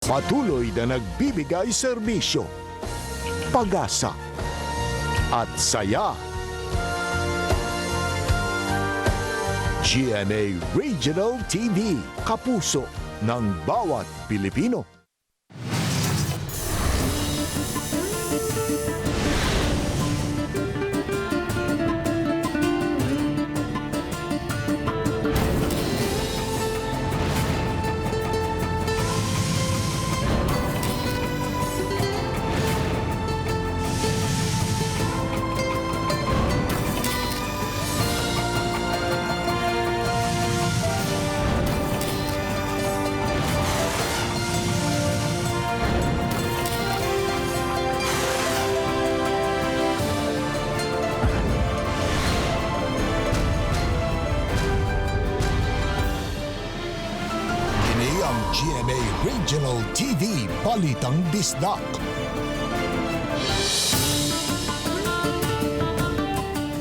Patuloy na nagbibigay serbisyo, pag-asa at saya. GMA Regional TV, kapuso ng bawat Pilipino. GMA Regional TV, Balitang Bisdak.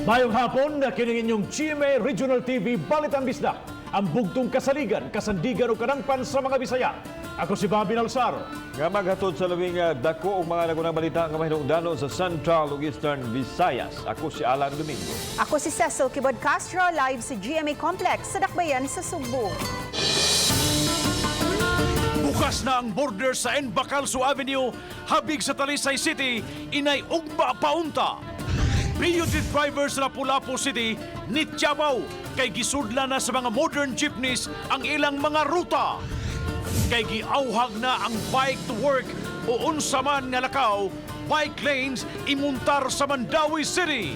Mayong hapon, kining inyong GMA Regional TV, Balitang Bisdak. Ang bugtong kasaligan, kasandigan o kanangpan sa mga Bisaya. Ako si Bobby Nalsar. Nga maghatod sa labing dako ang mga nagunang balita nga mahinungdanon sa Central ug Eastern Visayas. Ako si Alan Domingo. Ako si Cecil Kibod Castro, live sa GMA Complex sa Dakbayan sa Sugbo. Bukas na ang border sa Embacalso Avenue, habig sa Talisay City, inay ugma paunta. PUT drivers sa Lapu-Lapu City, nityabaw, kay gisudla na sa mga modern jeepneys ang ilang mga ruta. Kay giauhag na ang bike to work o unsa man nga lakaw, bike lanes imuntar sa Mandawi City.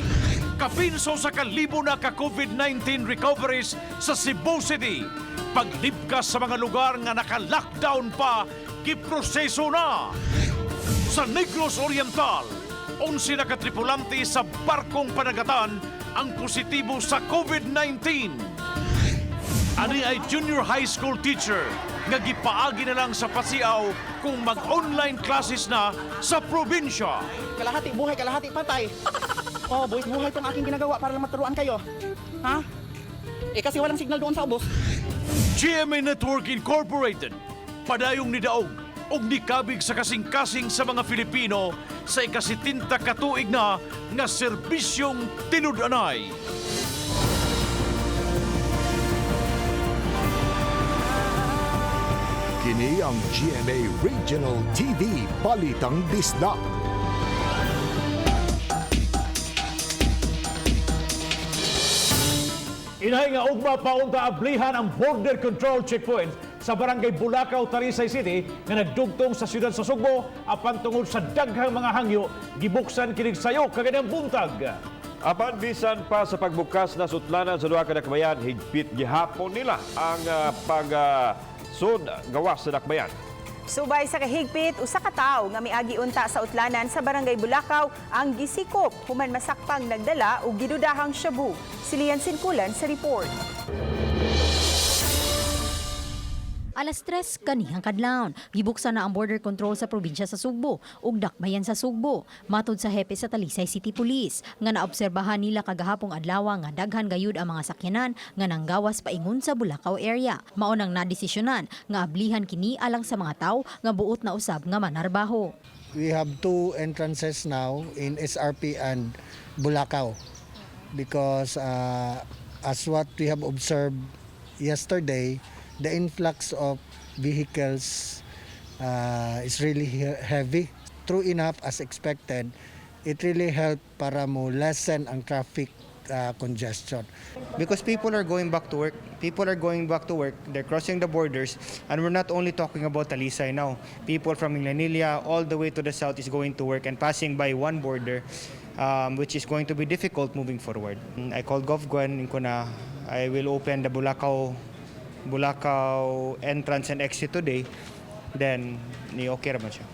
Kapinso sa kalibo na ka-COVID-19 recoveries sa Cebu City. Paglibkas sa mga lugar nga naka-lockdown pa, giproseso na. Sa Negros Oriental, 11 na katripulante sa barkong panagatan ang positibo sa COVID-19. Ani ay junior high school teacher nga gipaagi na lang sa pasiaw kung mag-online classes na sa probinsya. Kalahati buhay, kalahati patay. Oh, boys, buhay tong aking ginagawa para lang maturuan kayo. Ha? Kasi walang signal doon sa ubos. GMA Network Incorporated, padayong nidaog og nikabig sa kasing-kasing sa mga Filipino sa ikasitinta katuig na nga serbisyong tinud-anay. Kini ang GMA Regional TV, Balitang Bisdak. Inay nga ugma paunta ablihan ang border control checkpoint sa barangay Bulacau, Talisay City nga nagdugtong sa siyudad sa Sugbo apan tungod sa daghang mga hangyo gibuksan kining sayo kaganang buntag. Apan bisan pa sa pagbukas na sutlanan sa duha ka dakbayan, higpit gihapon nila ang pagsud gawas sa dakbayan. Subay sa kahigpit, usa ka tawo nga miagi unta sa utlanan sa barangay Bulacau ang gisikop human masakpang nagdala og gidudahang shabu. Silian Sinkulan sa report. Alas 3 kanihang kadlawon, gibuksan na ang border control sa probinsya sa Sugbo ug dakbayan sa Sugbo. Matod sa hepe sa Talisay City Police nga naobserbahan nila kagahapong adlaw nga daghan gayud ang mga sakyanan nga nanggawas paingon sa Bulacau area. Mao nang nadesisyonan nga ablihan kini alang sa mga tawo nga buot na usab nga manarbaho. We have two entrances now in SRP and Bulacau because as what we have observed yesterday, the influx of vehicles is really heavy. True enough, as expected, it really helped para mo lessen ang traffic congestion. Because people are going back to work. People are going back to work. They're crossing the borders. And we're not only talking about Talisay now. People from Inglanilla all the way to the south is going to work and passing by one border, which is going to be difficult moving forward. I called Gov Gwen ko na I will open the Bulacau entrance and exit today, then ni okay raman siya.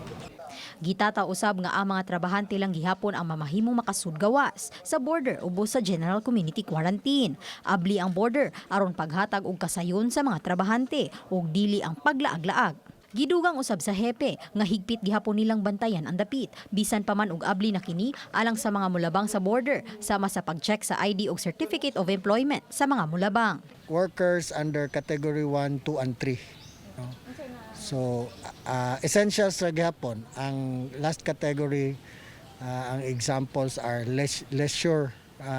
Gitata usab nga ang mga trabahante lang gihapon ang mamahimong makasud gawas sa border ubos sa General Community Quarantine. Abli ang border aron paghatag og kasayon sa mga trabahante ug dili ang paglaag-laag. Gidugang usab sa hepe nga higpit gihapon nilang bantayan ang dapit bisan pa man og abli na kini alang sa mga mulabang sa border sama sa pag-check sa ID ug Certificate of Employment sa mga mulabang. Workers under category 1, 2, and 3. So essentials ra gyapon. Ang last category, ang examples are leisure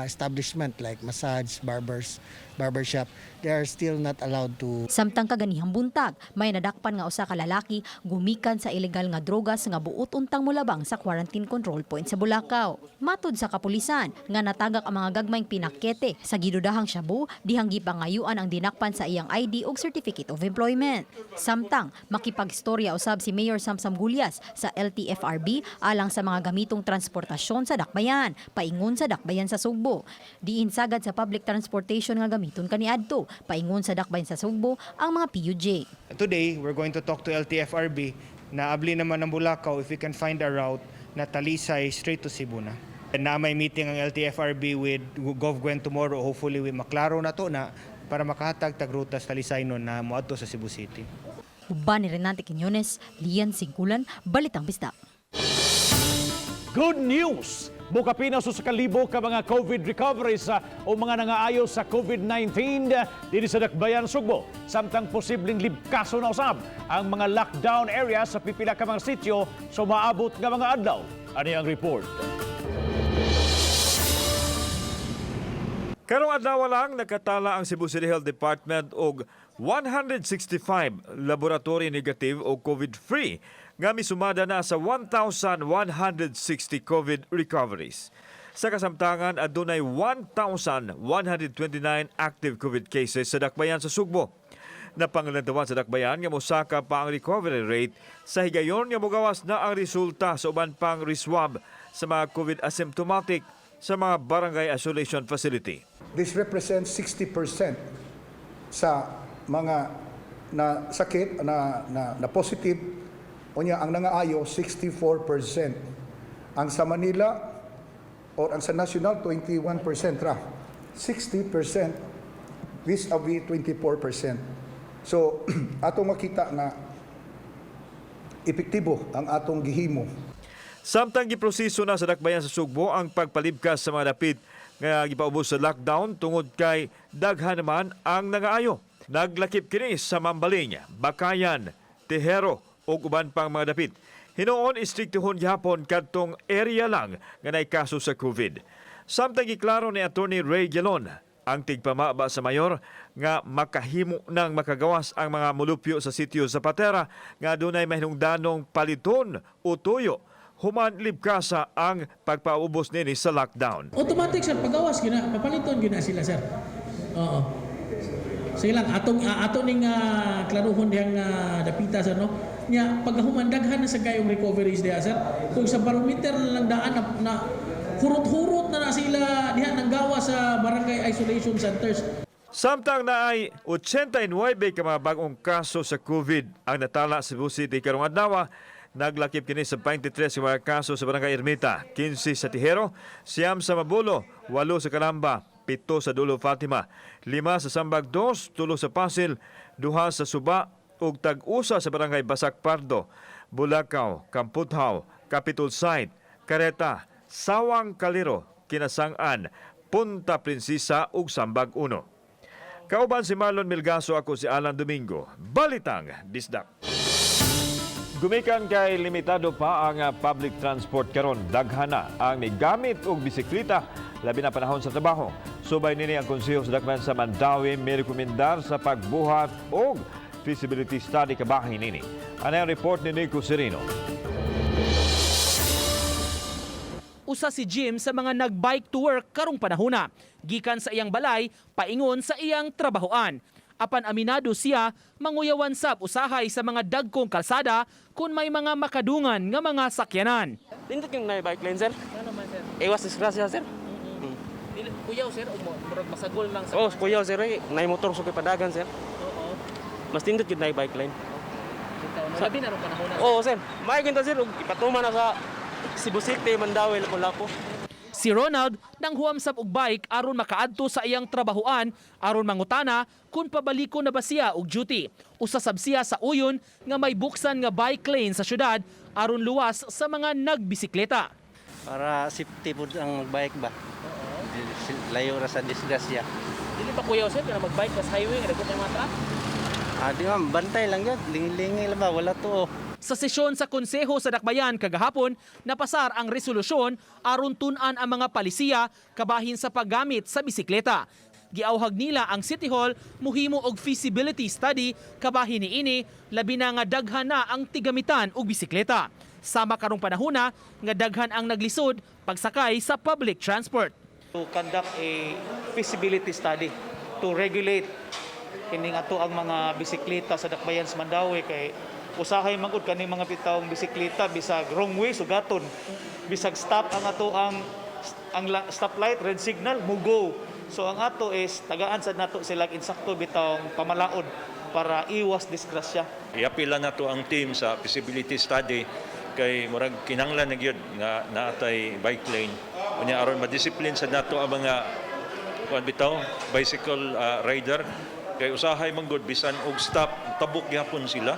establishment like massage, barbershop. They are still not allowed to. Samtang kaganihang buntag, may nadakpan nga usa ka lalaki gumikan sa ilegal nga drogas nga buot untang mulabang sa quarantine control point sa Bulacau. Matud sa kapulisan nga natagak ang mga gagmayng pinakete sa gidudahang shabu dihang gipangayuan ang dinakpan sa iyang ID ug Certificate of Employment. Samtang makipagstorya usab si Mayor Samsam Gulyas sa LTFRB alang sa mga gamitong transportasyon sa dakbayan, paingon sa dakbayan sa Sugbo. Diin sagad sa public transportation nga gamiton kaniadto, paingon sa dakbayan sa Sugbo ang mga PUJ. Today, we're going to talk to LTFRB na abli naman ng Bulacau if we can find a route na Talisay straight to Cebu na. And na may meeting ang LTFRB with GovGwen tomorrow. Hopefully, we maklaro na to na para makahatag tagrutas Talisay nun na moadto sa Cebu City. Uban ni Renante Quiñones, Lian Singkulan, Balitang Bisdak. Good news! Bukapinas sa kalibo ka mga COVID recoveries o mga nangaayo sa COVID-19 dito sa Dakbayan, Sugbo. Samtang posibleng libkaso na usab ang mga lockdown area sa pipila ka mga sityo so maabot nga mga adlaw. Ano ang report? Karong adlaw lang nakatala ang Cebu City Health Department og 165 laboratory negative o COVID-free nga misumada na sa 1,160 COVID recoveries. Sa kasamtangan, adunay 1,129 active COVID cases sa Dakbayan sa Sugbo. Napangalantawan sa Dakbayan nga mosaka pa ang recovery rate sa higayon nga mogawas na ang resulta sa uban pang reswab sa mga COVID asymptomatic sa mga barangay isolation facility. This represents 60% sa mga na sakit na positive. Unya ang nangaayo 64%. Ang sa Manila or ang sa national 21% ra. 60% vis-a-vis 24%. So atong makita nga epektibo ang atong gihimo. Samtang giproseso na sa Dakbayan sa Sugbo ang pagpalibkas sa mga dapit nga gipaubos sa lockdown tungod kay daghan naman ang nangaayo. Naglakip kini sa Mambaling, Bakayan, Tejero o uban pang mga dapit. Hinoon istriktuhon gihapon kadtong area lang nga nay kaso sa COVID. Samtang giklaro ni Attorney Ray Gelon ang tigpamaba sa mayor nga makahimo nang makagawas ang mga mulupyo sa sitio Zapatera nga dunay mahinungdanong paliton o tuyo human libkasa ang pagpaubos nini sa lockdown. Automatic sir, pagawas gina, papaliton gina sila sir. Oo. Sige lang, ato ning klaruhon diyang dapita sir, no? Nya, paghuman daghan na sa gayong recoveries diya sir. Kung sa barometer na lang daan na hurot-hurot na sila diha nang gawa sa barangay isolation centers. Samtang naay 89 ka mga bagong kaso sa COVID ang natala sa Cebu City karong adlaw. Naglakip kini sa 23 mga kaso sa Barangay Ermita, 15 sa Tejero, 9 sa Mabulo, 8 sa Calamba, 7 sa Dulo Fatima, 5 sa Sambag 2, 3 sa Pasil, 2 sa Suba, ug tag-usa sa Barangay Basak Pardo, Bulacau, Kamputhaw, Capitol Site, Careta, Sawang Kaliro, Kinasang-an, Punta Prinsesa ug Sambag 1. Kauban si Marlon Milgaso, ako si Alan Domingo. Balitang Bisdak. Gumikan kay limitado pa ang public transport karon, daghana ang migamit og bisikleta labi na panahon sa trabaho. Subay nini ang konseho sa Dakbayan sa Mandawi may rekomendar sa pagbuhat og feasibility study kabahin nini. Ano ang report ni Nico Serino? Usa si Jim sa mga nag-bike to work karong panahona. Gikan sa iyang balay, paingon sa iyang trabahoan. Apan aminado siya, manguyawan sab usahay sa mga dagkong kalsada kung may mga makadungan nga mga sakyanan. Tindot yung na-bike lane, sir? Ano naman, sir? Iwas disgrasya, sir? Kuyaw, sir, o murag masagol lang sa... Oh, kuyaw, sir. Na-motor sa kipadagan, sir. Oo. Mas tindot yung na-bike lane. Labi na rin panahon na. Oo, sir. May kwenta, sir. Ipatuman na sa Cebu City, Mandawi, Lapu-Lapu. Si Ronald nang huamsap og bike aron makaadto sa iyang trabahoan aron mangutana kung pabaliko na ba siya og duty. Usasab siya sa uyon nga may buksan nga bike lane sa syudad aron luwas sa mga nagbisikleta. Para safety po ang bike ba? Layo ra sa disgrasya. Dili pa kuyaw sir kana magbike sa highway nga dapat mga truck. Di ma'am, bantay lang yun. Lingi-lingi lang ba? Wala to. Sa sesyon sa Konseho sa Dakbayan kagahapon, napasar ang resolusyon aron tun-an ang mga palisiya kabahin sa paggamit sa bisikleta. Giawhag nila ang City Hall muhimo og feasibility study kabahin niini labi na nga daghan na ang tigamitan og bisikleta. Sama karong panahona nga daghan ang naglisod pagsakay sa public transport. To conduct a feasibility study to regulate kining ato ang mga bisikleta sa Dakbayan sa Mandawi kay usahay magud kaning mga pitawong bisikleta bisag wrong way sugaton, bisag stop ang ato ang stoplight red signal mugo. So ang ato is tagaan sad nato sila insakto bitawong pamalaod para iwas disgrasya. Iapila nato ang team sa feasibility study kay murag kinahanglan na gyud nga naatay bike lane unya aron madisiplin sad nato ang mga kuan bitaw bicycle rider kay usahay manggod bisan og stop tabok gyapon sila.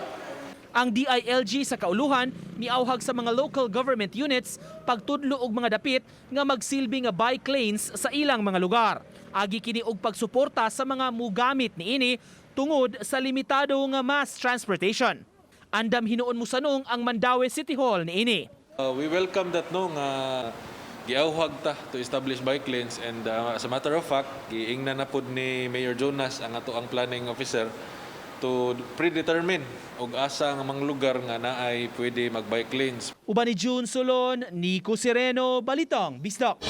Ang DILG sa kauluhan miauhag sa mga local government units pagtudlo og mga dapit nga magsilbi nga bike lanes sa ilang mga lugar. Agi kini og pagsuporta sa mga mugamit niini tungod sa limitado nga mass transportation. Andam hinuon mo sanong ang Mandawi City Hall niini. We welcome that no nga giauhag ta to establish bike lanes and as a matter of fact giingnan na pud ni Mayor Jonas ang ato ang planning officer to predetermine og asa nga mga lugar nga naay pwede mag-bike lanes. Uban ni June Solon, Nico Sireno, Balitang Bisdak.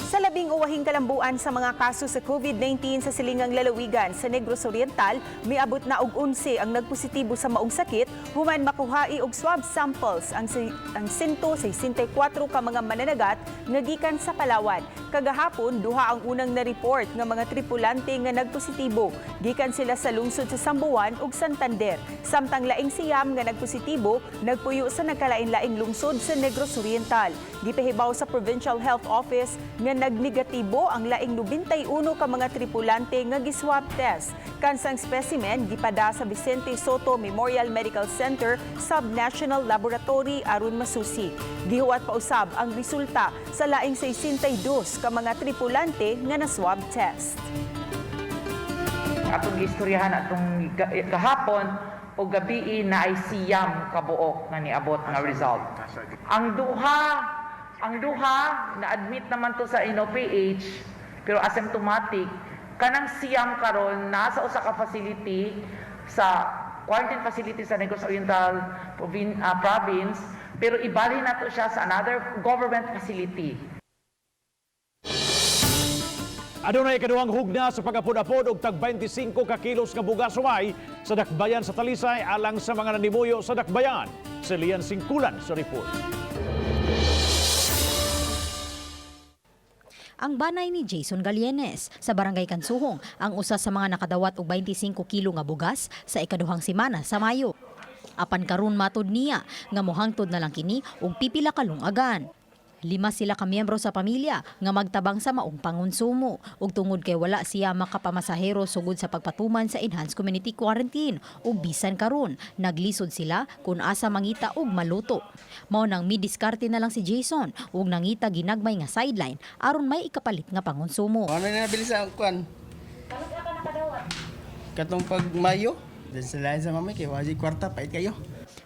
Sa labing uwahing kalambuan sa mga kaso sa COVID-19 sa silingang lalawigan sa Negros Oriental, miabot na og 11 ang nagpositibo sa maong sakit, human makuhai og swab samples ang 164 ka mga mananagat nga gikan sa Palawan. Kagahapon, duha ang unang na-report nga mga tripulante nga nagpositibo. Gikan sila sa lungsod sa Sambuan ug Santander. Samtang laing siyam nga nagpositibo, nagpuyo sa nagkalain-laing lungsod sa Negros Oriental. Gipahibaw sa Provincial Health Office nga nagnegatibo ang laing 91 ka mga tripulante nga giswab test. Kansang specimen gipada sa Vicente Soto Memorial Medical Center Subnational Laboratory aron masusi. Gihuwat pa usab ang resulta sa laing 62 ka mga tripulante nga na-swab test. Atong istoryahan atong kahapon o gabi na ay siyam kabuok nga niabot nga result. Ang duha na-admit naman to sa NOPH pero asymptomatic. Kanang siyam karon nasa usa ka facility sa quarantine facility sa Negros Oriental province pero ibalhin nato siya sa another government facility. Adunay kaduhang hugna sa pagapod-apod og tag 25 ka kilos nga bugas sumay sa Dakbayan sa Talisay alang sa mga nanimuyo sa Dakbayan. Si Lian Singkulan sa report. Ang banay ni Jason Galienes sa Barangay Kansuhong ang usa sa mga nakadawat og 25 kilo nga bugas sa ikaduhang semana sa Mayo. Apan karon matud niya nga mohangtod na lang kini og pipila ka lungagan. 5 sila ka miyembro sa pamilya nga magtabang sa maong pangonsumo ug tungod kay wala siya makapamasahero sugod sa pagpatuman sa enhanced community quarantine ug bisan karon naglisod sila kung asa mangita og maluto. Mao nang midiskarte na lang si Jason ug nangita ginagmay nga sideline aron may ikapalit nga pangonsumo. Ano na nabili sa kuan? Katong pag Mayo, dan sa lain sa mamay kay wagi kwarta pait kayo.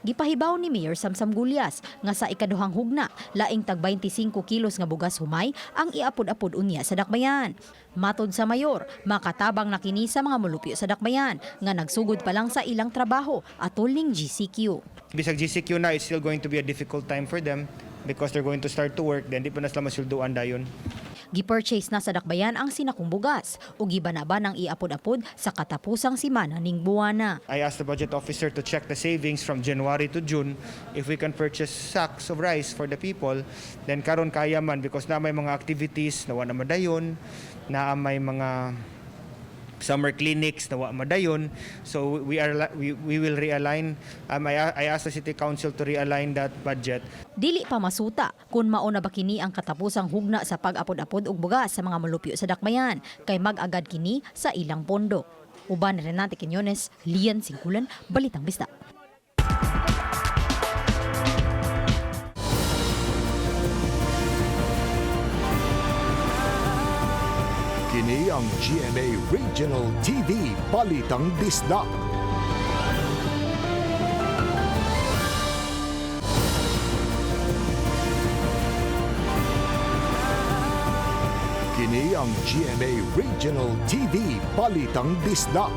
Gipahibaw ni Mayor Samsam Gulyas nga sa ikaduhang hugna, laing tag 25 kilos nga bugas humay ang iapod-apod unya sa Dakbayan. Matod sa Mayor, makatabang na kini sa mga mulupyo sa Dakbayan nga nagsugod pa lang sa ilang trabaho atol ning GCQ. Bisag GCQ na, it's still going to be a difficult time for them because they're going to start to work, then di pa na sila masulduan dayon. Gipurchase na sa Dakbayan ang sinakong bugas ug gibanaban ang iapod-apod sa katapusang semana ning buwana. I asked the budget officer to check the savings from January to June if we can purchase sacks of rice for the people. Then karon kaya man because na may mga activities na wala madayon, na may mga summer clinics na wala madayon. So we will realign. I asked the City Council to realign that budget. Dili pa masuta kung mauna ba kini ang katapusang hugna sa pag-apod-apod og bugas sa mga mulupyo sa Dakbayan kay mag-agad kini sa ilang pondo. Uban ni Renate Quiñones, Lian Singkulan, Balitang Bisdak. Kini ang GMA Regional TV Balitang Bisdak. Kini ang GMA Regional TV Balitang Disna.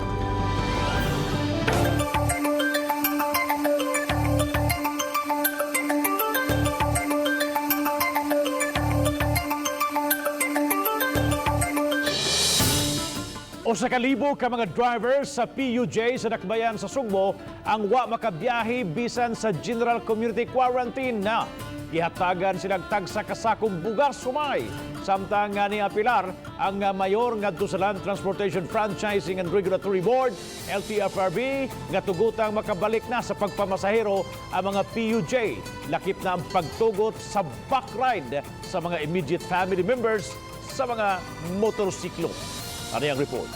Usa ka libo ka mga drivers sa PUJ sa Dakbayan sa Sugbo ang wa makabiyahe bisan sa General Community Quarantine na. Gihatagan silang tagsa kasakong bugas sumay. Samtang nga ni apilar ang mayor ngadto sa Land Transportation Franchising and Regulatory Board, LTFRB, nga tugutang makabalik na sa pagpamasahero ang mga PUJ. Lakip na ang pagtugot sa back ride sa mga immediate family members sa mga motorsiklo. Ano yung report?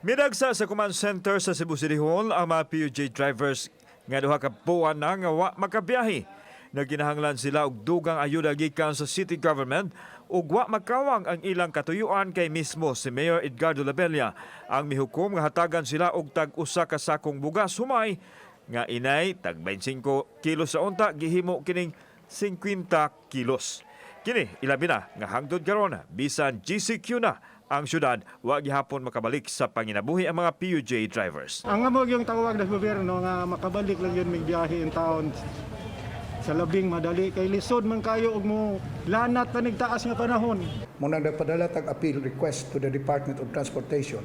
Midagsa sa command center sa Cebu City Hall ang mga PUJ drivers nga duha ka buwan na nga wa makabiyahe. Nagkinahanglan sila og dugang ayuda gikan sa city government ug wa makawang ang ilang katuyuan kay mismo si Mayor Edgardo Labella ang mihukom nga hatagan sila og tag usa ka sakong bugas humay nga inay tag 25 kilos sa unta gihimo kining 50 kilos. Kini ilabi na nga hangtod karon bisan GCQ na ang syudad wa gihapon makabalik sa panginabuhi ang mga PUJ drivers. Ang amog yung tawag ng gobyerno nga makabalik lang yun may biyahe in town sa labing madali kay lisod man kayo og mo lanat pa nigtaas nga panahon. Muna nagpadala tag appeal request to the Department of Transportation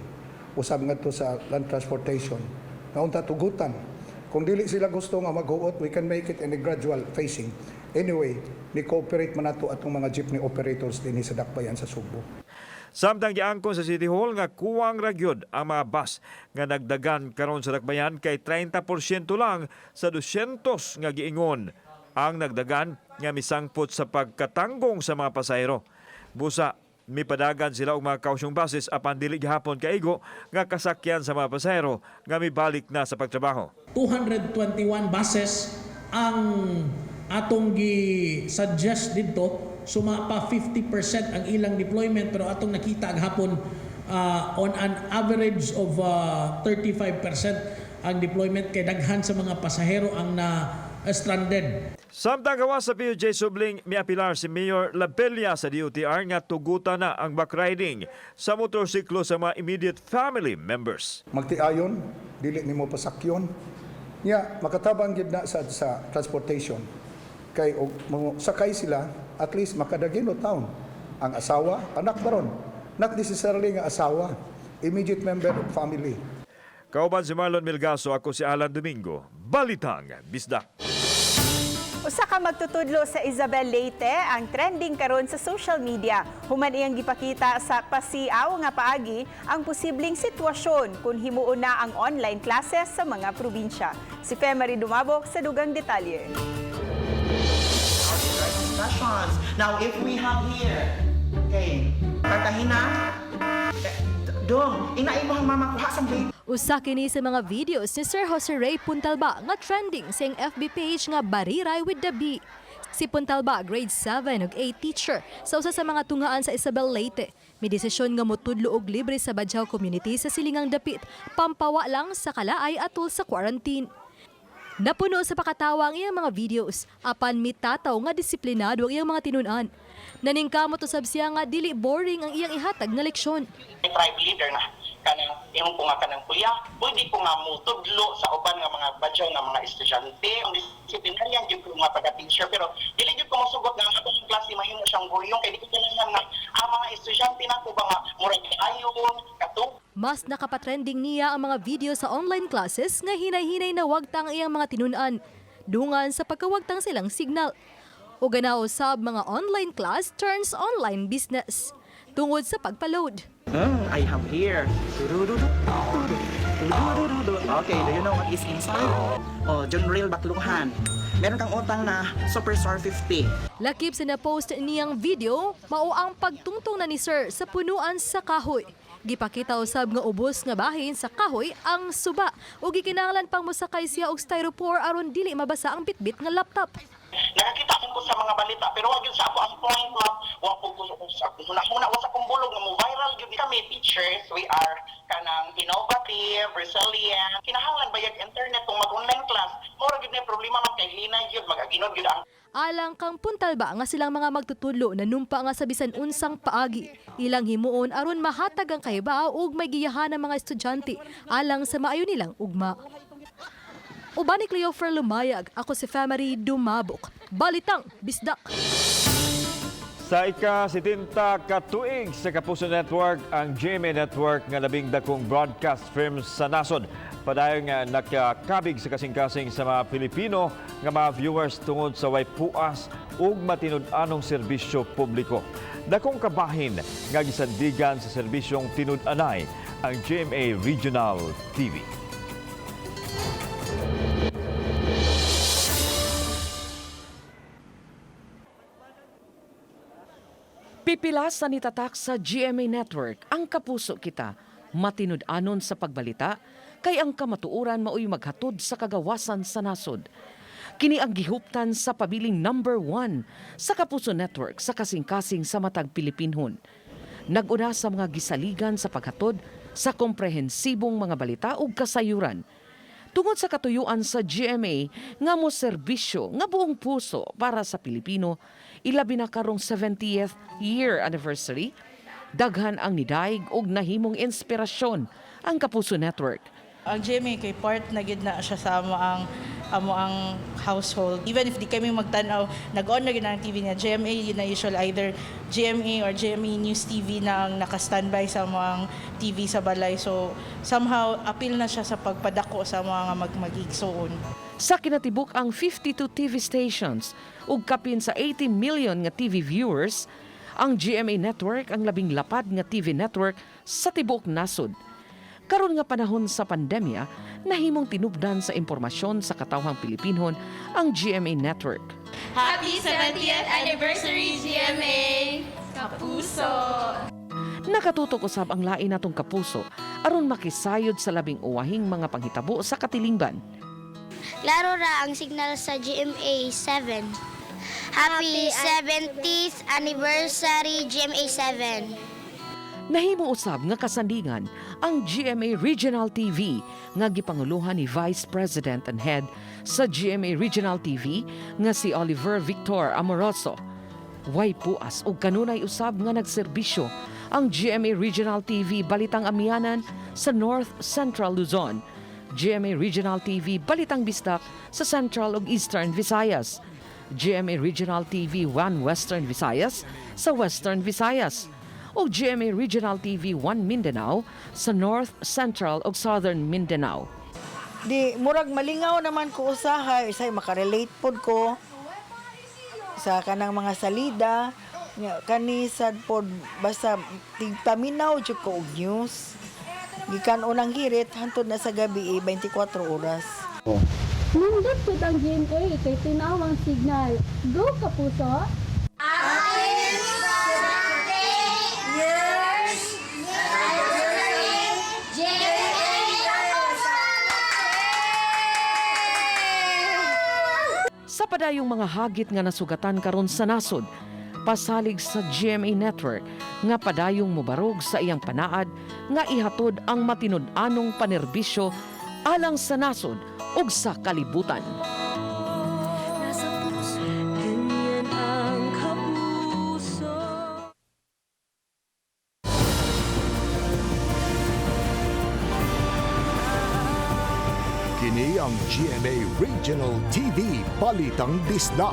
usab ngadto sa Land Transportation nga unta tugutan kung dili sila gusto nga maghuot, we can make it in a gradual phasing. Anyway, ni-cooperate man nato atong mga jeepney operators din sa Dakbayan sa Sugbo. Samtang giangkon sa City Hall nga kuwang ragyod ang mga bus nga nagdagan karon sa Dakbayan kay 30% lang sa 200 nga giingon ang nagdagan nga misangpot sa pagkatanggong sa mga pasahero. Busa mipadagan sila og mga kausyong buses apan dili gihapon kaigo nga kasakyan sa mga pasahero nga mibalik na sa pagtrabaho. 221 buses ang atong gi-suggest dito, suma pa 50% ang ilang deployment pero atong nakita gahapon on an average of 35% ang deployment kay daghan sa mga pasahero ang na stranded. Samtang gawa sa PUJ subling miapilar si Mayor Labella sa DOTR nga tugutan na ang backriding sa motorsiklo sa mga immediate family members. Magtiayon, dili nimo pasakyon. Nya makatabang gid na sa transportation. Kay og sakay sila at least makadagino town ang asawa, anak baron. Not necessarily nga asawa, immediate member of family. Kauban si Marlon Milgaso, ako si Alan Domingo. Balitang Bisdak. Usa ka magtutudlo sa Isabel Leyte ang trending karon sa social media. Human iyang gipakita sa pasiaw nga paagi ang posibleng sitwasyon kung himuon na ang online classes sa mga probinsya. Si Femari Dumabok sa dugang detalye. Now, if we have here, okay, Cartagena, dong, inaimong mamakuha sa baby. Usa kini sa mga videos ni Sir Jose Ray Puntalba nga trending sa FB page nga Bariray with the Bee. Si Puntalba, grade 7 ug 8 teacher sa usa sa mga tungaan sa Isabel Leyte. May desisyon nga motudlo og libre sa Badjao community sa silingang dapit, pampawa lang sa kalaay atol sa quarantine. Napuno sa pakatawa ang iyang mga videos, apan mitataw nga disiplinado ang iyang mga tinunan. Naningkamot usab siya nga dili boring ang iyang ihatag nga leksyon. Tribe leader na kanang imong ko nga kanang kuya, pwede ko nga mutudlo sa uban nga mga badyaw nga mga estudyante. Ang disiplinaryan gyud ko nga pagka-teacher pero dili gyud ko mosugot nga ato sa klase mahimo siyang guyong kay di ko kinahanglan nga ang mga estudyante nako ba nga murag ayon katong Mas nakapatrending niya ang mga video sa online classes nga hinay-hinay na wagtang iyang mga tinunan. Dungan sa pagkawagtang silang signal. O ganaw sab mga online class turns online business. Tungod sa pagpa-load. I have here. Okay, do you know what is inside? Oh, John Real Bakluhan. Meron kang utang na Super Star 50. Lakip sa na-post niyang video, mao ang pagtungtong na ni Sir sa punuan sa kahoy. Gipakita usab nga ubos nga bahin sa kahoy ang suba ug gikinahanglan pang mosakay siya og styrofoam aron dili mabasa ang bitbit nga laptop. Nakakita ko sa mga balita pero wag yun sa ako ang point lang. Wa ko sa huna wa sa kumbulog nga mo viral gyud kami teachers. We are kanang innovative, resilient. Kinahanglan bayag internet kung mag-online class. Mura gyud na problema man kay linay gyud mag-aginod gyud ang Alang kang puntalba nga silang mga magtutulo na numpa nga sa bisan unsang paagi. Ilang himuon aron mahatag ang kahibao ug may giyahan ng mga estudyante alang sa maayo nilang ugma. Uban ni Cleofer Lumayag, ako si Famary Dumabok. Balitang Bisdak. Sa ika-70 katuig sa Kapuso Network, ang GMA Network nga labing dakong broadcast firm sa nasod. Padayon nga nakakabig sa kasing-kasing sa mga Pilipino nga mga viewers tungod sa way puas ug matinud-anong serbisyo publiko. Dakong kabahin nga gisandigan sa serbisyong tinud-anay ang GMA Regional TV. Pipilas sa nitatak sa GMA Network ang kapuso kita, matinud-anon sa pagbalita, kay ang kamatuoran mao'y maghatod sa kagawasan sa nasod. Kini ang gihuptan sa pabiling number 1 sa Kapuso Network sa kasing-kasing sa matag Pilipinhon. Nag-una sa mga gisaligan sa paghatod sa komprehensibong mga balita ug kasayuran. Tungod sa katuyuan sa GMA nga mo serbisyo nga buong puso para sa Pilipino, ilabi na karong 70th year anniversary, daghan ang nidaig og nahimong inspirasyon ang Kapuso Network. Ang GMA kay part na gid na siya sa amo ang household. Even if di kami magtanaw, nag-on na gid ang TV niya. GMA yun na usual either GMA or GMA News TV na ang naka-standby sa mga TV sa balay. So somehow appeal na siya sa pagpadako sa mga magigsoon. Sa kinatibuk ang 52 TV stations ug kapin sa 80 million nga TV viewers, ang GMA Network ang labing lapad nga TV network sa tibuok nasod. Karon nga panahon sa pandemya, nahimong tinubdan sa impormasyon sa katawhang Pilipinhon ang GMA Network. Happy 70th anniversary GMA! Kapuso! Nakatutok usab ang lain natong kapuso aron makisayod sa labing uwahing mga panghitabo sa katilingban. Klaro ra ang signal sa GMA 7. Happy 70th anniversary GMA 7. Nahimo usab nga kasandingan ang GMA Regional TV nga gipanguluhan ni Vice President and Head sa GMA Regional TV nga si Oliver Victor Amoroso. Way puas ug kanunay usab nga nagserbisyo ang GMA Regional TV Balitang Amianan sa North Central Luzon, GMA Regional TV Balitang Bisdak sa Central ug Eastern Visayas, GMA Regional TV 1 Western Visayas sa Western Visayas, o GMA Regional TV 1 Mindanao sa North, Central ug Southern Mindanao. Di murag malingaw naman ko usahay, isay makarelate pod ko sa kanang mga salida, kani sad pod basta tigpaminaw jud ko og news. Gikan unang hirit hantod na sa gabi 24 oras. Nindot pod ang GMA kay tinawang signal. Go Kapuso! Sa padayong mga hagit nga nasugatan karon sa nasod, pasalig sa GMA Network nga padayong mobarog sa iyang panaad nga ihatod ang matinud-anong panerbisyo alang sa nasod ug sa kalibutan. Kini ang GMA Regional TV Balitang Bisdak.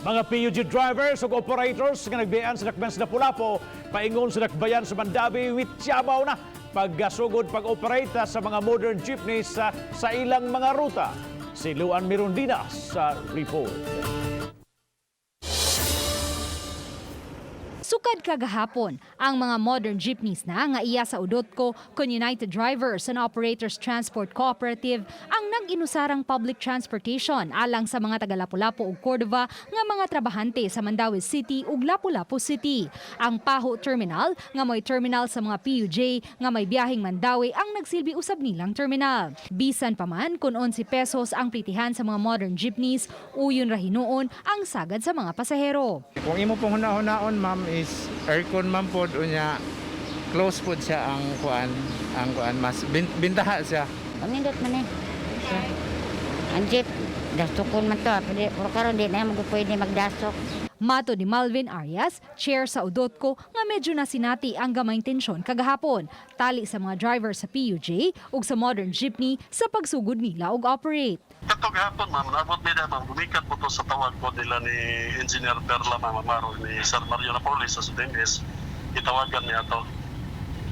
Mga PUG drivers ug operators nga nagbiyan sa dakbayan sa Lapu-Lapu, paingon sa dakbayan sa Mandawi with Tiabaw na paggasugod pag-operate sa mga modern jeepneys sa ilang mga ruta. Si Luan Mirondina sa report. Sukad kagahapon, ang mga modern jeepneys na nga iya sa Udotco, United Drivers and Operators Transport Cooperative ang nag-inusarang public transportation alang sa mga taga Lapu-Lapu ug Cordova nga mga trabahante sa Mandawi City ug Lapu-Lapu City. Ang Paho Terminal nga may terminal sa mga PUJ nga may biyaheng Mandawi ang nagsilbi usab nilang terminal. Bisan pa man kung 11 pesos ang plitihan sa mga modern jeepneys, uyon ra hinuon ang sagad sa mga pasahero. Kung imo pong hunaon ma'am is aircon man pod unya close food siya ang kuan mas bintaha siya. Pamindot man eh. Ang jeep, dasokon man to. Pero karon di na pwede magdasok. Mato ni Malvin Arias, chair sa UDOTCO, nga medyo nasinati ang gamay tensyon kagahapon, tali sa mga driver sa PUJ ug sa modern jeepney sa pagsugod nila og operate. Katong hapon, ma'am, nabot nila, ma'am, gumikat po to sa tawag po nila ni Engineer Perla, ma'am, Amaro, ni Sir Mario Napolis sa Sudenes, itawagan niya to.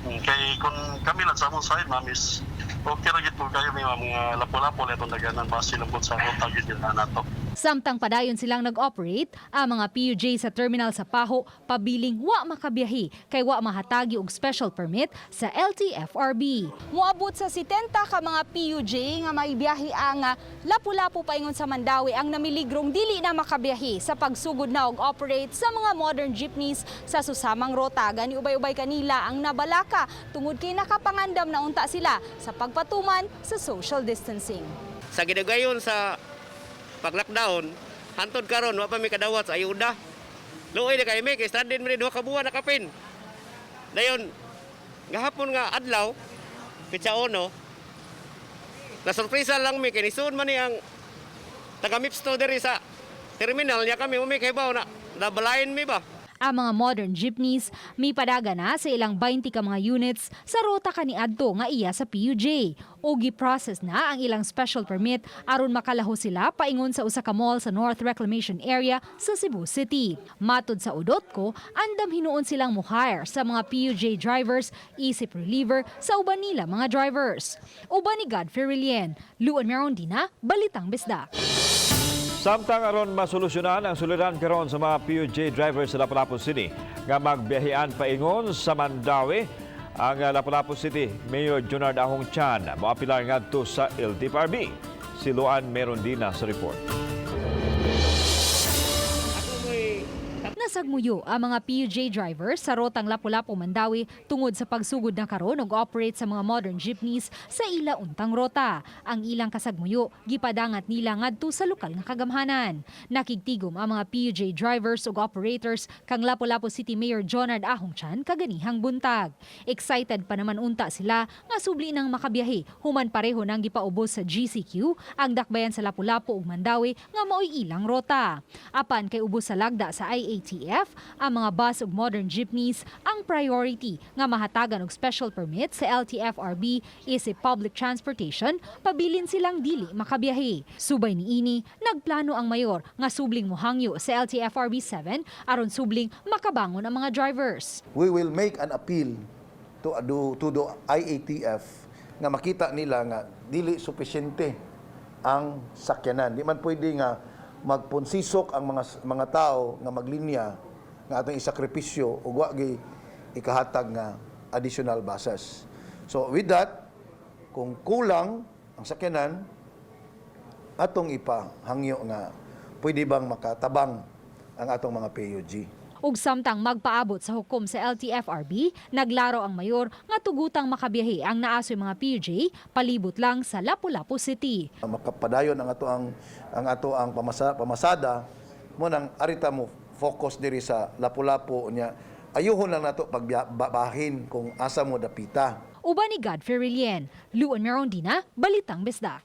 Kay kung kami lang sa among side, ma'am, is okay ra gid po kayo may mga lapo-lapo na itong daganan base lang po sa ruta gid na nato. Samtang padayon silang nag-operate, ang mga PUJ sa terminal sa Paho pabiling wa makabiyahe kay wa mahatagi og special permit sa LTFRB. Moabot sa 70 ka mga PUJ nga maibiyahe ang Lapu-Lapu paingon sa Mandawi ang namiligrong dili na makabiyahe sa pagsugod na og operate sa mga modern jeepneys sa susamang rota. Gani ubay-ubay kanila ang nabalaka tungod kay nakapangandam na unta sila sa pagpatuman sa social distancing. Sa gidagayon sa pag-lockdown, hantod karon wa pa mi kadawat sa ayuda. Luoy na kay mi kay stranded mi 2 ka buwan na kapin. Dayon gahapon nga adlaw pitsa 1. Na surpresa lang mi kay nisud man ni ang taga Mipsto diri sa terminal niya kami umikaybaw na nabalain mi ba. Ang mga modern jeepneys may padaga na sa ilang 20 ka mga units sa rota kaniadto nga iya sa PUJ. O gi-process na ang ilang special permit aron makalaho sila paingon sa usa ka mall sa North Reclamation Area sa Cebu City. Matod sa UDOTCO, andam hinuon silang mo-hire sa mga PUJ drivers isip reliever sa uban nila mga drivers. Uban ni Godfrey Rilien, Luan Merondina, Balitang Bisdak. Samtang aron masolusyonan ang suliran karon sa mga PUJ drivers sa Lapu-Lapu City nga magbiyahean paingon sa Mandawi, ang Lapu-Lapu City Mayor Junard Ahong Chan moapilar ngadto sa LTFRB. Si Luan Merondina sa report. Nasagmuyo ang mga PUJ drivers sa rotang Lapu-Lapu Mandawi tungod sa pagsugod na karon og operate sa mga modern jeepneys sa ila untang rota. Ang ilang kasagmuyo gipadangat nila ngadto sa lokal nga kagamhanan. Nakigtigom ang mga PUJ drivers ug operators kang Lapu-Lapu City Mayor Junard Ahong Chan kaganihang buntag. Excited pa naman unta sila nga subli nang makabiyahe human pareho nang gipaubos sa GCQ ang dakbayan sa Lapu-Lapu ug Mandawi nga maoy ilang rota. Apan kay ubos sa lagda sa IATF, ang mga bus ug modern jeepneys ang priority nga mahatagan og special permit sa LTFRB isip public transportation, pabilin silang dili makabiyahe. Subay niini, nagplano ang mayor nga subling mohangyo sa LTFRB 7 aron subling makabangon ang mga drivers. We will make an appeal to the IATF nga makita nila nga dili sufisyente ang sakyanan. Di man pwede nga magpunsisok ang mga tao nga maglinya nga atong isakripisyo ug wa gi ikahatag nga additional buses. So with that, kung kulang ang sakyanan, atong ipahangyo nga pwede bang makatabang ang atong mga PUJ. Ug samtang magpaabot sa hukom sa LTFRB, naglaro ang mayor nga tugutang makabiyahe ang naasoy mga PUJ palibot lang sa Lapu-Lapu City. Makapadayon ang ato ang pamasada mo nang arita mo focus diri sa Lapu-Lapu nya. Ayuhon lang nato pagbahin kung asa mo dapita. Uban ni Godfrey Rilien, Luan Merondina, Balitang Bisdak.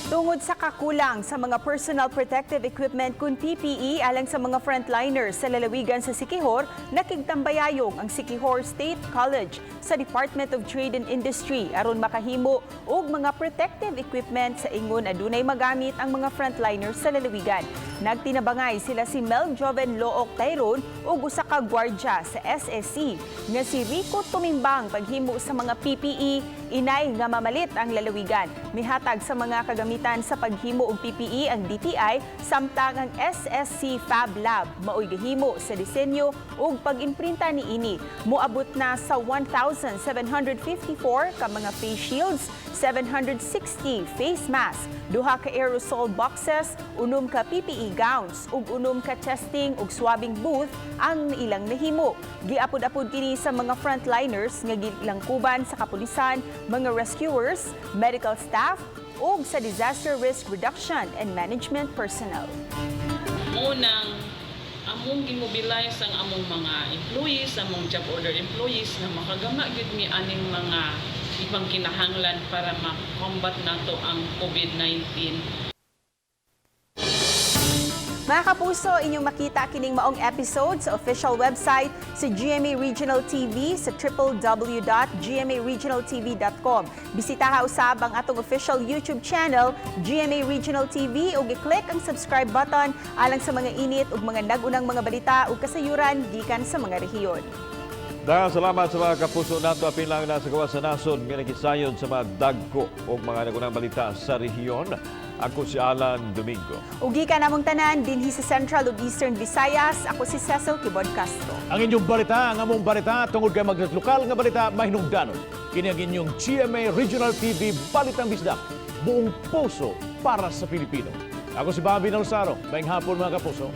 Tungod sa kakulang sa mga personal protective equipment kun PPE alang sa mga frontliners sa lalawigan sa Siquijor, nakigtambayayong ang Siquijor State College sa Department of Trade and Industry aron makahimo og mga protective equipment sa ingon adunay magamit ang mga frontliners sa lalawigan. Nagtinabangay sila si Mel Joven Look Tayron ug usa ka gwardya sa SSC nga si Rico Tumimbang paghimo sa mga PPE inay nga mamalit ang lalawigan. Mihatag sa mga kagamitan sa paghimo og PPE ang DTI samtang ang SSC Fab Lab maoy gahimo sa disenyo ug pag-imprinta niini. Moabot na sa 1,754 ka mga face shields, 760 face masks, 2 ka aerosol boxes, 6 ka PPE gowns ug 6 ka testing ug swabbing booth ang ilang nahimo. Giapod-apod kini sa mga frontliners nga gilangkuban sa kapulisan, mga rescuers, medical staff ug sa disaster risk reduction and management personnel. Munang ang among gimobilize ang among mga employees, among job order employees na makagama gyud mi aning mga ibang kinahanglan para ma-combat nato ang COVID-19. Mga kapuso, inyong makita kining maong episode sa official website sa GMA Regional TV sa www.gmaregionaltv.com. Bisitaha usab ang atong official YouTube channel, GMA Regional TV, ug i-click ang subscribe button alang sa mga init ug mga nag-unang mga balita ug kasayuran gikan sa mga rehiyon. Daghang salamat sa mga kapuso nato apil lang na sa gawas sa nasod nga nagisayon sa mga dagko o mga nagunang balita sa rehiyon. Ako si Alan Domingo. Ugi ka namong tanan dinhi sa Central ug Eastern Visayas. Ako si Cecil Kibod Castro. Ang inyong balita, ang among balita tungod kay lokal nga balita mahinungdanon. Kini ang inyong GMA Regional TV Balitang Bisdak. Buong puso para sa Pilipino. Ako si Bobby Nalsaro. Maayong hapon mga kapuso.